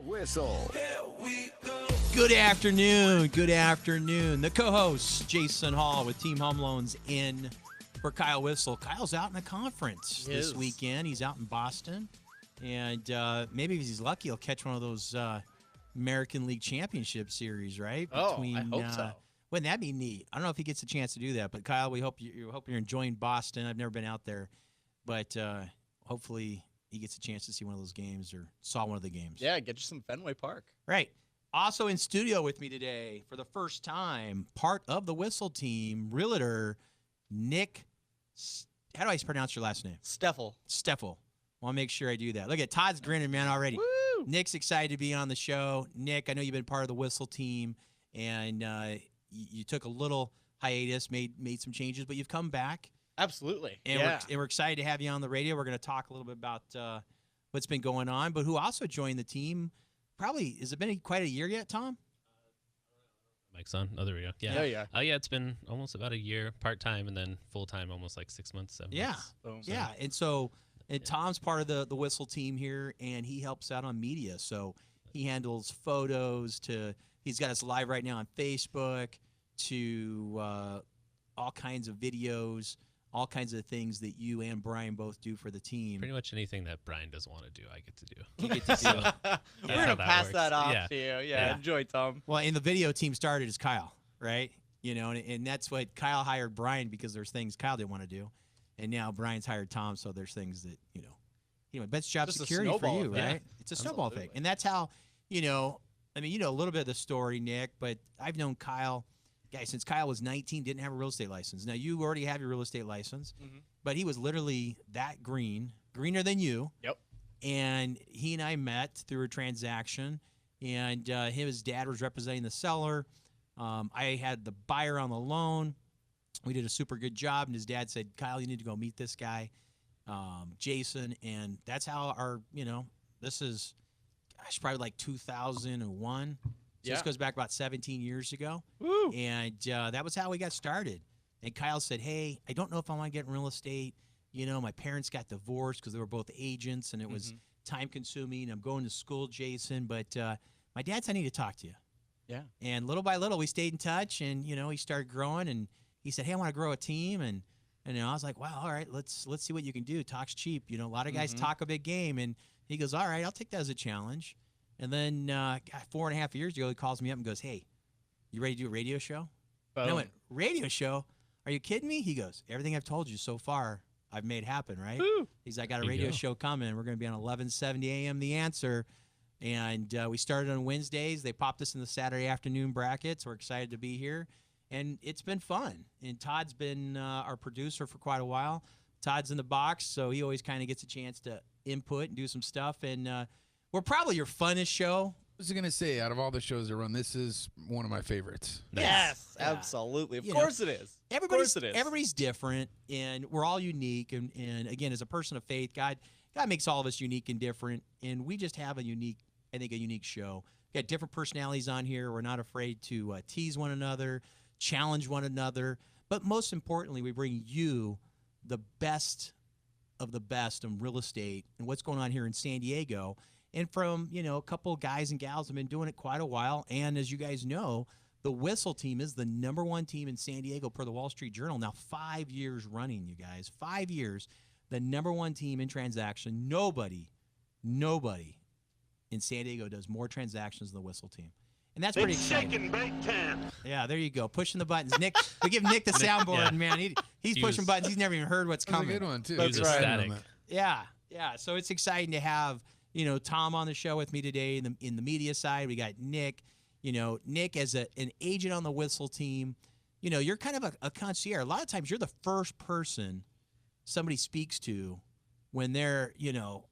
Whissel. Good afternoon. Good afternoon. The co-host, Jason Hall with Team Home Loans in for Kyle Whissel. Kyle's out in a conference this weekend. He's out in Boston. And maybe if he's lucky, he'll catch one of those American League Championship Series, right? I hope so. Wouldn't that be neat? I don't know if he gets a chance to do that. But, Kyle, we hope you're enjoying Boston. I've never been out there. But hopefully he gets a chance to see one of those games or saw one of the games. Yeah, get you some Fenway Park. Right. Also in studio with me today for the first time, part of the Whissel team, realtor Nick. How do I pronounce your last name? Steffl. Steffl. Want to make sure I do that. Look at Todd's grinning, man, already. Woo! Nick's excited to be on the show. Nick, I know you've been part of the Whissel team, and you took a little hiatus, made some changes, but you've come back. Absolutely. And we're excited to have you on the radio. We're going to talk a little bit about what's been going on, but who also joined the team. Probably, has it been quite a year yet, Tom? Mike's on. Oh, there we go. Yeah. Yeah, it's been almost about a year, part-time, and then full-time, almost like 6 months, 7 months. Boom. Yeah. And Tom's part of the Whissel team here, and he helps out on media. So he handles photos he's got us live right now on Facebook, to all kinds of videos, all kinds of things that you and Brian both do for the team. Pretty much anything that Brian doesn't want to do, I get to do. You get to do. We're going to pass that off to you. Yeah. Enjoy, Tom. Well, and the video team started as Kyle, right? You know, and that's what Kyle hired Brian because there's things Kyle didn't want to do. And now Brian's hired Tom, so there's things that, anyway, best job Just security for you, right? Yeah. It's a snowball thing. And that's how, a little bit of the story, Nick, but I've known Kyle, guys, since Kyle was 19, didn't have a real estate license. Now, you already have your real estate license, but he was literally that greener than you. Yep. And he and I met through a transaction, and his dad was representing the seller. I had the buyer on the loan. We did a super good job, and his dad said, Kyle, you need to go meet this guy, Jason. And that's how this is, probably like 2001. So this goes back about 17 years ago. Woo. And that was how we got started. And Kyle said, hey, I don't know if I want to get in real estate. My parents got divorced because they were both agents, and it was time-consuming. I'm going to school, Jason, but my dad said, I need to talk to you. Yeah. And little by little, we stayed in touch, and, he started growing, and he said, hey, I want to grow a team. And I was like, wow, all right, let's see what you can do. Talk's cheap. A lot of guys talk a big game. And he goes, all right, I'll take that as a challenge. And then 4.5 years ago, he calls me up and goes, hey, you ready to do a radio show? And I went, radio show? Are you kidding me? He goes, everything I've told you so far, I've made happen, right? Woo. He's like, I got a radio show coming. We're going to be on 11:70 a.m. The Answer. And we started on Wednesdays. They popped us in the Saturday afternoon brackets. We're excited to be here. And it's been fun. And Todd's been our producer for quite a while. Todd's in the box, so he always kind of gets a chance to input and do some stuff. And we're probably your funnest show. I was going to say, out of all the shows that run, this is one of my favorites. Yes, absolutely. Of course it is. Everybody's different, and we're all unique. And again, as a person of faith, God makes all of us unique and different. And we just have a unique show. We got different personalities on here. We're not afraid to tease one another, challenge one another. But most importantly, we bring you the best of the best in real estate and what's going on here in San Diego. And from, a couple of guys and gals have been doing it quite a while. And as you guys know, the Whissel team is the number 1 team in San Diego per the Wall Street Journal. Now, 5 years running, you guys. 5 years, the number 1 team in transaction. Nobody in San Diego does more transactions than the Whissel team. And that's pretty exciting. Shaking Big Ten. Yeah, there you go. Pushing the buttons. Nick, we give Nick the soundboard, man. He's pushing buttons. He's never even heard what's coming. That's a good one, too. That's right. Static. Yeah. So it's exciting to have, Tom on the show with me today in the media side. We got Nick. Nick as an agent on the Whissel team. You're kind of a concierge. A lot of times you're the first person somebody speaks to when they're,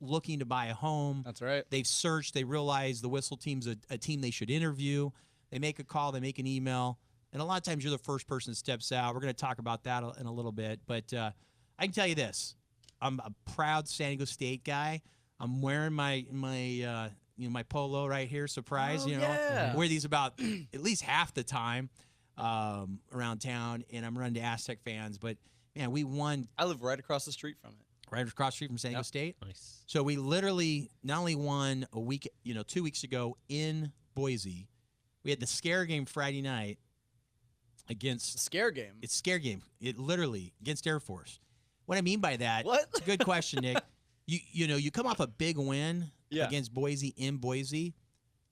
looking to buy a home. That's right. They've searched. They realize the Whissel team's a team they should interview. They make a call. They make an email. And a lot of times you're the first person that steps out. We're going to talk about that in a little bit. But I can tell you this. I'm a proud San Diego State guy. I'm wearing my polo right here. Surprise, yeah. Wear these about at least half the time around town, and I'm running to Aztec fans. But man, we won. I live right across the street from it. right across the street from San Diego State. Nice. So we literally not only won a week, 2 weeks ago in Boise, we had the scare game Friday night against scare game. It's scare game. It literally against Air Force. What I mean by that? What? It's a good question, Nick. You come off a big win against Boise in Boise,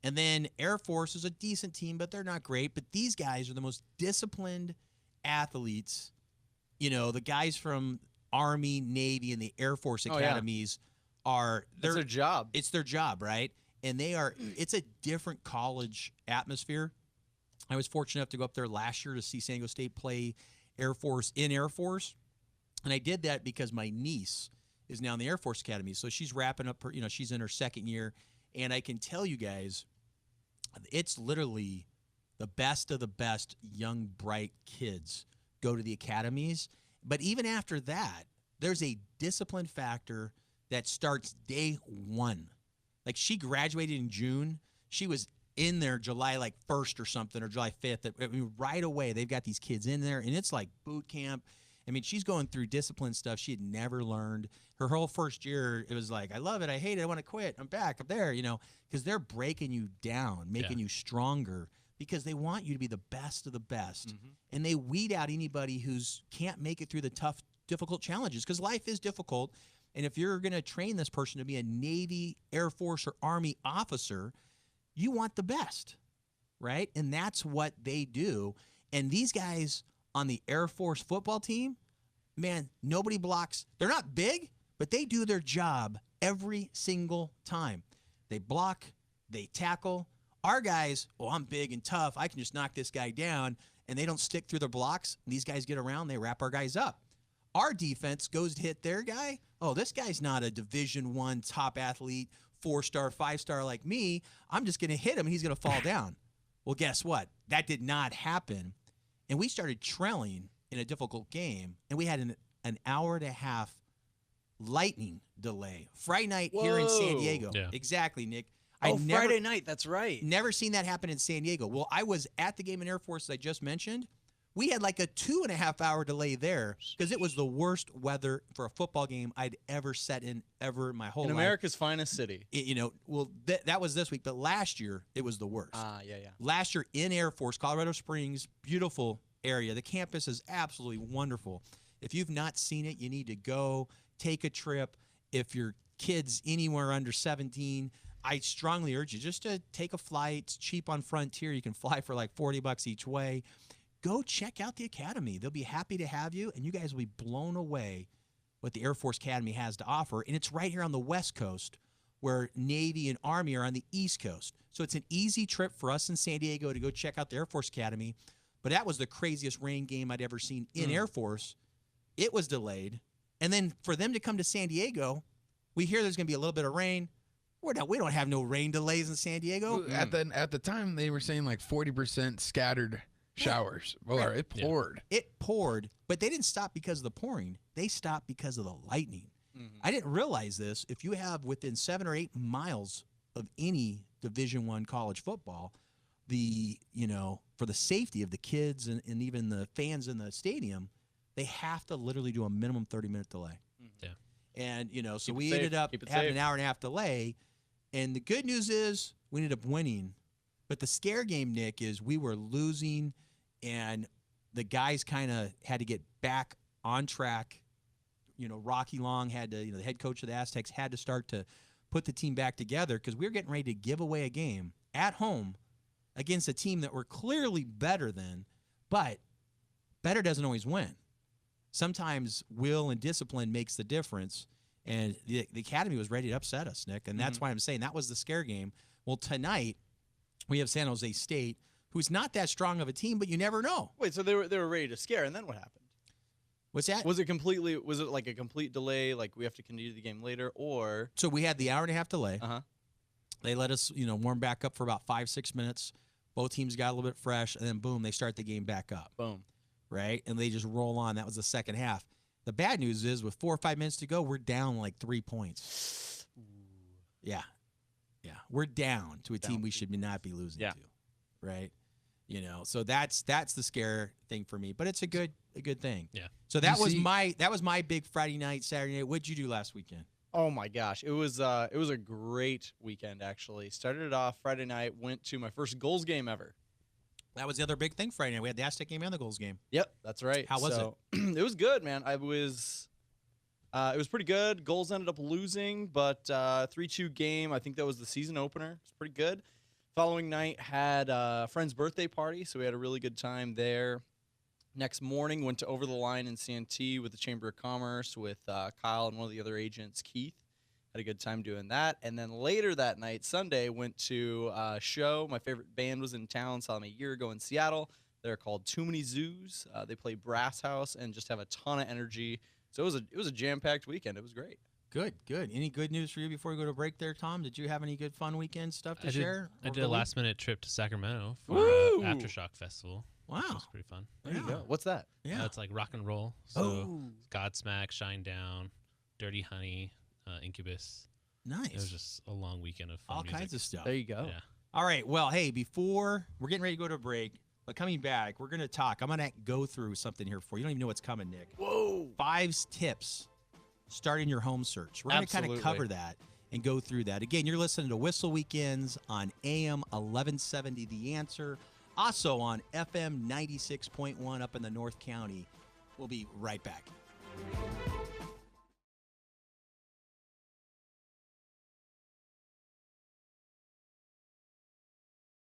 and then Air Force is a decent team, but they're not great. But these guys are the most disciplined athletes. The guys from Army, Navy, and the Air Force academies are. It's their job. It's their job, right? And it's a different college atmosphere. I was fortunate enough to go up there last year to see San Diego State play Air Force in Air Force. And I did that because my niece is now in the Air Force Academy. So she's wrapping up her, she's in her second year. And I can tell you guys, it's literally the best of the best young, bright kids go to the academies. But even after that, there's a discipline factor that starts day one. Like she graduated in June. She was in there July 1st or something, or July 5th. I mean, right away, they've got these kids in there, and it's like boot camp. I mean, she's going through discipline stuff she had never learned. Her whole first year, it was like, I love it, I hate it, I want to quit. I'm back, I'm there, because they're breaking you down, making you stronger, because they want you to be the best of the best. And they weed out anybody who's can't make it through the tough, difficult challenges, because life is difficult. And if you're going to train this person to be a Navy, Air Force, or Army officer, you want the best, right? And that's what they do. And these guys on the Air Force football team, man, nobody blocks. They're not big, but they do their job every single time. They block, they tackle. Our guys, I'm big and tough, I can just knock this guy down, and they don't stick through the blocks. These guys get around, they wrap our guys up. Our defense goes to hit their guy. This guy's not a Division I top athlete, 4-star, 5-star like me. I'm just going to hit him, and he's going to fall down. Well, guess what? That did not happen. And we started trailing in a difficult game, and we had an hour and a half lightning delay. Friday night here in San Diego. Yeah. Exactly, Nick. Friday night. That's right. Never seen that happen in San Diego. Well, I was at the game in Air Force, as I just mentioned. We had like a 2.5-hour delay there because it was the worst weather for a football game I'd ever sat in ever in my whole life. In America's finest city. That was this week, but last year it was the worst. Yeah. Last year in Air Force, Colorado Springs, beautiful area. The campus is absolutely wonderful. If you've not seen it, you need to go take a trip. If your kid's anywhere under 17, I strongly urge you just to take a flight. It's cheap on Frontier. You can fly for like $40 each way. Go check out the academy. They'll be happy to have you, and you guys will be blown away what the Air Force Academy has to offer. And it's right here on the West Coast, where Navy and Army are on the East Coast. So it's an easy trip for us in San Diego to go check out the Air Force Academy. But that was the craziest rain game I'd ever seen in Air Force. It was delayed. And then for them to come to San Diego, we hear there's going to be a little bit of rain. We don't have no rain delays in San Diego. At the time, they were saying like 40% scattered showers. Well, it poured. It poured, but they didn't stop because of the pouring. They stopped because of the lightning. I didn't realize this. If you have within 7 or 8 miles of any Division I college football, for the safety of the kids and even the fans in the stadium, they have to literally do a minimum 30-minute delay. Yeah. And, so we ended up having an hour and a half delay. And the good news is we ended up winning. But the scare game, Nick, is we were losing, and the guys kind of had to get back on track. Rocky Long had to, the head coach of the Aztecs had to start to put the team back together because we were getting ready to give away a game at home against a team that we're clearly better than, but better doesn't always win. Sometimes will and discipline makes the difference, and the academy was ready to upset us, Nick, and that's why I'm saying that was the scare game. Well, tonight we have San Jose State, who's not that strong of a team, but you never know. Wait, so they were ready to scare, and then what happened? What's that? Was it like a complete delay, like we have to continue the game later, or? So we had the hour and a half delay. They let us, warm back up for about 5-6 minutes. Both teams got a little bit fresh, and then boom, they start the game back up. Boom. Right? And they just roll on. That was the second half. The bad news is with 4 or 5 minutes to go, we're down like 3 points. Yeah. We're down to a team we should not be losing to. Right? You know, so that's the scare thing for me. But it's a good thing. Yeah. So that was my big Friday night, Saturday night. What'd you do last weekend? Oh my gosh, it was a great weekend actually. Started it off Friday night, went to my first Gulls game ever. That was the other big thing Friday night. We had the Aztec game and the Gulls game. Yep, that's right. How was it? It was good, man. It was pretty good. Gulls ended up losing, but 3-2 game. I think that was the season opener. It's pretty good. Following night had a friend's birthday party, so we had a really good time there. Next morning, went to Over the Line in Santee with the Chamber of Commerce with Kyle and one of the other agents, Keith. Had a good time doing that. And then later that night, Sunday, went to a show. My favorite band was in town. Saw them a year ago in Seattle. They're called Too Many Zoos. They play brass house and just have a ton of energy. So it was a jam-packed weekend. It was great. Good. Any good news for you before we go to break there, Tom? Did you have any good fun weekend stuff to share? I did a last-minute trip to Sacramento for Aftershock Festival. Wow. Which was pretty fun. There you go. What's that? Yeah. It's like rock and roll. So Godsmack, Shinedown, Dirty Honey, Incubus. Nice. It was just a long weekend of fun All music. kinds of stuff. There you go. Yeah. All right. Well, hey, before we're getting ready to go to a break, but coming back, we're going to talk. I'm going to go through something here for you. You don't even know what's coming, Nick. Whoa. 5 tips starting your home search. We're going to kind of cover that and go through that. Again, you're listening to Whissel Weekends on AM 1170 The Answer, also on FM 96.1 up in the North County. We'll be right back.